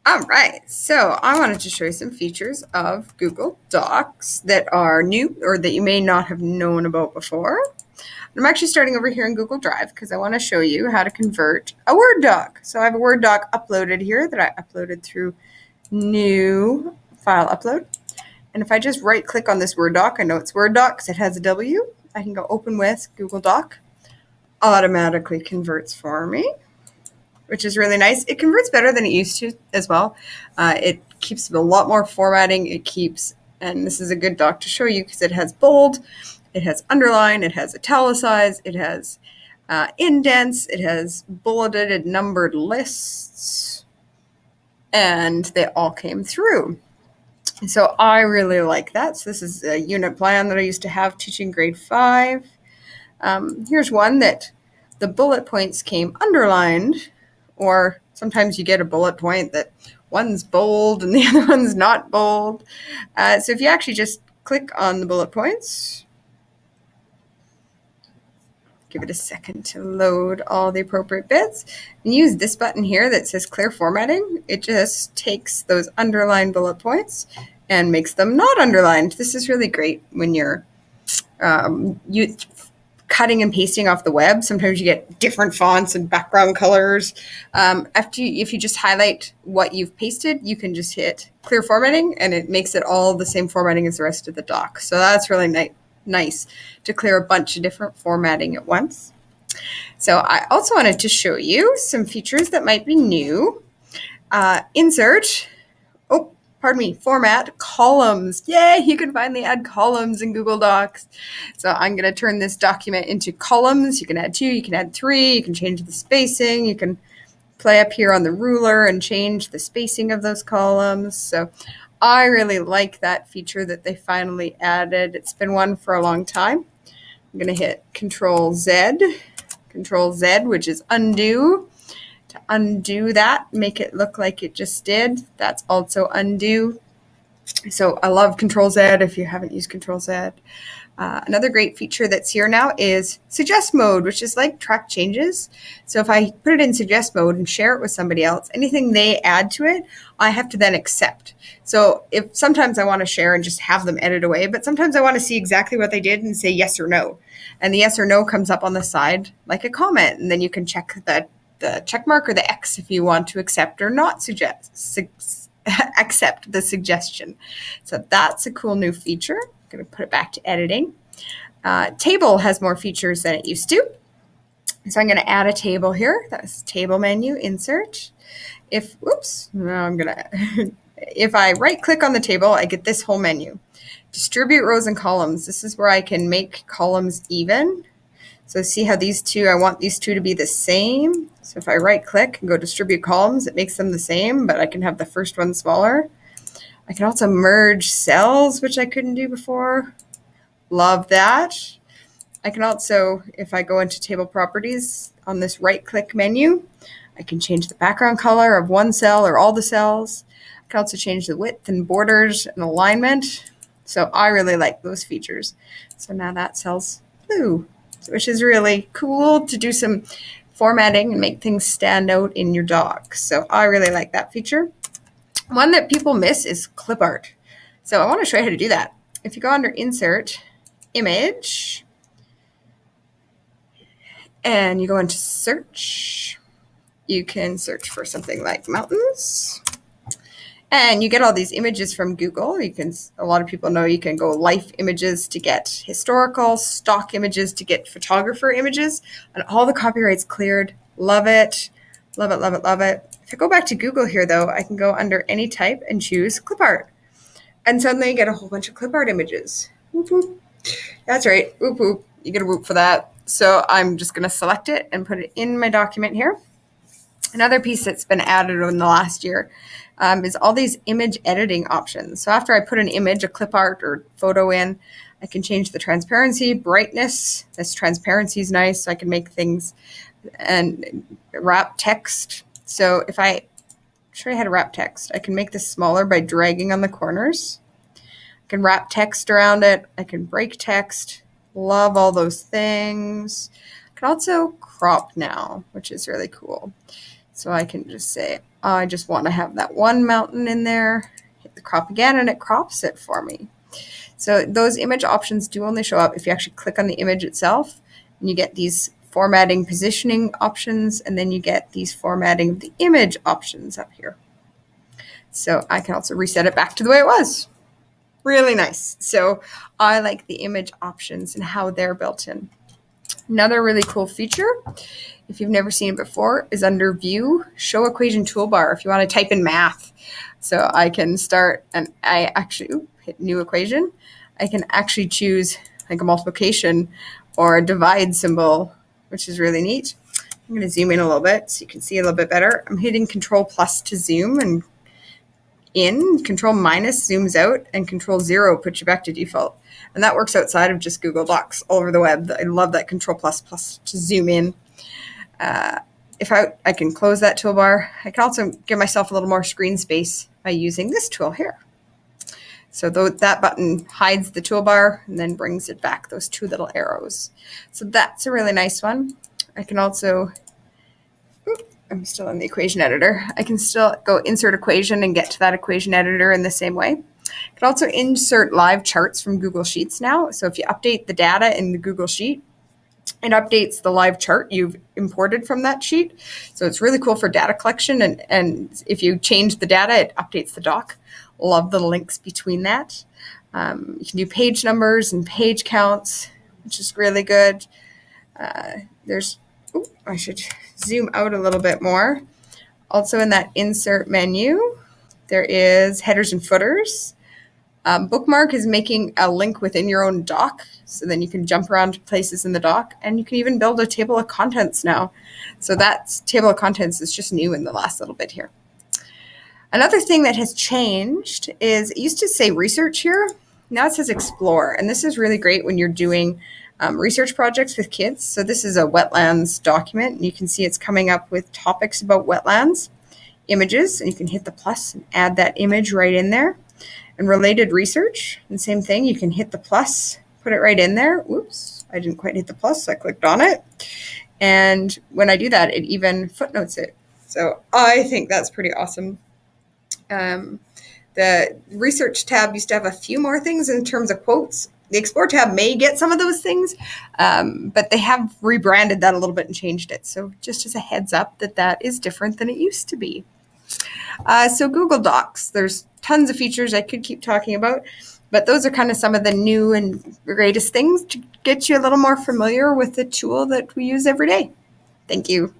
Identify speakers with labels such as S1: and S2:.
S1: All right, so I wanted to show you some features of Google Docs that are new or that you may not have known about before. I'm actually starting over here in Google Drive because I want to show you how to convert a Word doc. So I have a Word doc uploaded here that I uploaded through New File Upload. And if I just right click on this Word doc, I know it's Word doc because it has a W. I can go Open with Google Doc. Automatically converts for me, which is really nice. It converts better than it used to as well. It keeps a lot more formatting. And this is a good doc to show you because it has bold, it has underline, it has italicized, it has indents, it has bulleted and numbered lists, and they all came through. So I really like that. So this is a unit plan that I used to have teaching grade 5. Here's one that the bullet points came underlined, or sometimes you get a bullet point that one's bold and the other one's not bold. So if you actually just click on the bullet points, give it a second to load all the appropriate bits, and use this button here that says clear formatting. It just takes those underlined bullet points and makes them not underlined. This is really great when you're cutting and pasting off the web. Sometimes you get different fonts and background colors. If you just highlight what you've pasted, you can just hit clear formatting and it makes it all the same formatting as the rest of the doc. So that's really nice to clear a bunch of different formatting at once. So I also wanted to show you some features that might be new. Insert, format, columns. Yay, you can finally add columns in Google Docs. So I'm going to turn this document into columns. You can add 2, you can add 3, you can change the spacing, you can play up here on the ruler and change the spacing of those columns. So I really like that feature that they finally added. It's been one for a long time. I'm going to hit Control Z, which is undo. To undo that, make it look like it just did. That's also undo. So I love Control Z if you haven't used Control Z. Another great feature that's here now is suggest mode, which is like track changes. So if I put it in suggest mode and share it with somebody else, anything they add to it, I have to then accept. So if sometimes I want to share and just have them edit away, but sometimes I want to see exactly what they did and say yes or no. And the yes or no comes up on the side like a comment, and then you can check the check mark or the X if you want to accept or not accept the suggestion. So that's a cool new feature. I'm going to put it back to editing. Table has more features than it used to. So I'm going to add a table here. That's table menu, insert. If I right click on the table, I get this whole menu. Distribute rows and columns. This is where I can make columns even. So see how these two, I want these two to be the same. So if I right click and go distribute columns, it makes them the same, but I can have the first one smaller. I can also merge cells, which I couldn't do before. Love that. I can also, if I go into table properties on this right click menu, I can change the background color of one cell or all the cells. I can also change the width and borders and alignment. So I really like those features. So now that cell's blue, which is really cool to do some formatting and make things stand out in your doc. So I really like that feature. One that people miss is clip art. So I want to show you how to do that. If you go under Insert, Image, and you go into Search, you can search for something like mountains. And you get all these images from Google. A lot of people know you can go life images to get historical, stock images to get photographer images, and all the copyright's cleared. Love it. Love it, love it, love it. If I go back to Google here, though, I can go under any type and choose clip art. And suddenly you get a whole bunch of clip art images. Whoop, whoop. That's right. Whoop, whoop. You get a whoop for that. So I'm just going to select it and put it in my document here. Another piece that's been added in the last year is all these image editing options. So after I put an image, a clip art or photo in, I can change the transparency, brightness. This transparency is nice, so I can make things and wrap text. So if I show you how to wrap text, I can make this smaller by dragging on the corners. I can wrap text around it. I can break text. Love all those things. I can also crop now, which is really cool. So I can just say, I just want to have that one mountain in there. Hit the crop again and it crops it for me. So those image options do only show up if you actually click on the image itself, and you get these formatting positioning options, and then you get these formatting of the image options up here. So I can also reset it back to the way it was. Really nice. So I like the image options and how they're built in. Another really cool feature, if you've never seen it before, is under View, Show Equation Toolbar, if you want to type in math. So I can start, and I actually hit New Equation. I can actually choose like a multiplication or a divide symbol, which is really neat. I'm going to zoom in a little bit so you can see a little bit better. I'm hitting Control plus to zoom and in. Control minus zooms out, and Control 0 puts you back to default. And that works outside of just Google Docs, all over the web. I love that Control plus to zoom in. If I can close that toolbar, I can also give myself a little more screen space by using this tool here. So that button hides the toolbar and then brings it back, those two little arrows. So that's a really nice one. I can also, I'm still in the equation editor. I can still go insert equation and get to that equation editor in the same way. I can also insert live charts from Google Sheets now. So if you update the data in the Google Sheet, it updates the live chart you've imported from that sheet. So it's really cool for data collection. And if you change the data, it updates the doc. Love the links between that. You can do page numbers and page counts, which is really good. I should zoom out a little bit more. Also in that insert menu, there is headers and footers. Bookmark is making a link within your own doc, so then you can jump around to places in the doc, and you can even build a table of contents now. So that table of contents is just new in the last little bit here. Another thing that has changed is it used to say research here. Now it says explore, and this is really great when you're doing research projects with kids. So this is a wetlands document, and you can see it's coming up with topics about wetlands, images, and you can hit the plus and add that image right in there. And related research, and same thing, you can hit the plus, put it right in there. Whoops, I didn't quite hit the plus, so I clicked on it. And when I do that, it even footnotes it. So I think that's pretty awesome. The research tab used to have a few more things in terms of quotes. The Explore tab may get some of those things, but they have rebranded that a little bit and changed it. So just as a heads up that is different than it used to be. So Google Docs, there's tons of features I could keep talking about, but those are kind of some of the new and greatest things to get you a little more familiar with the tool that we use every day. Thank you.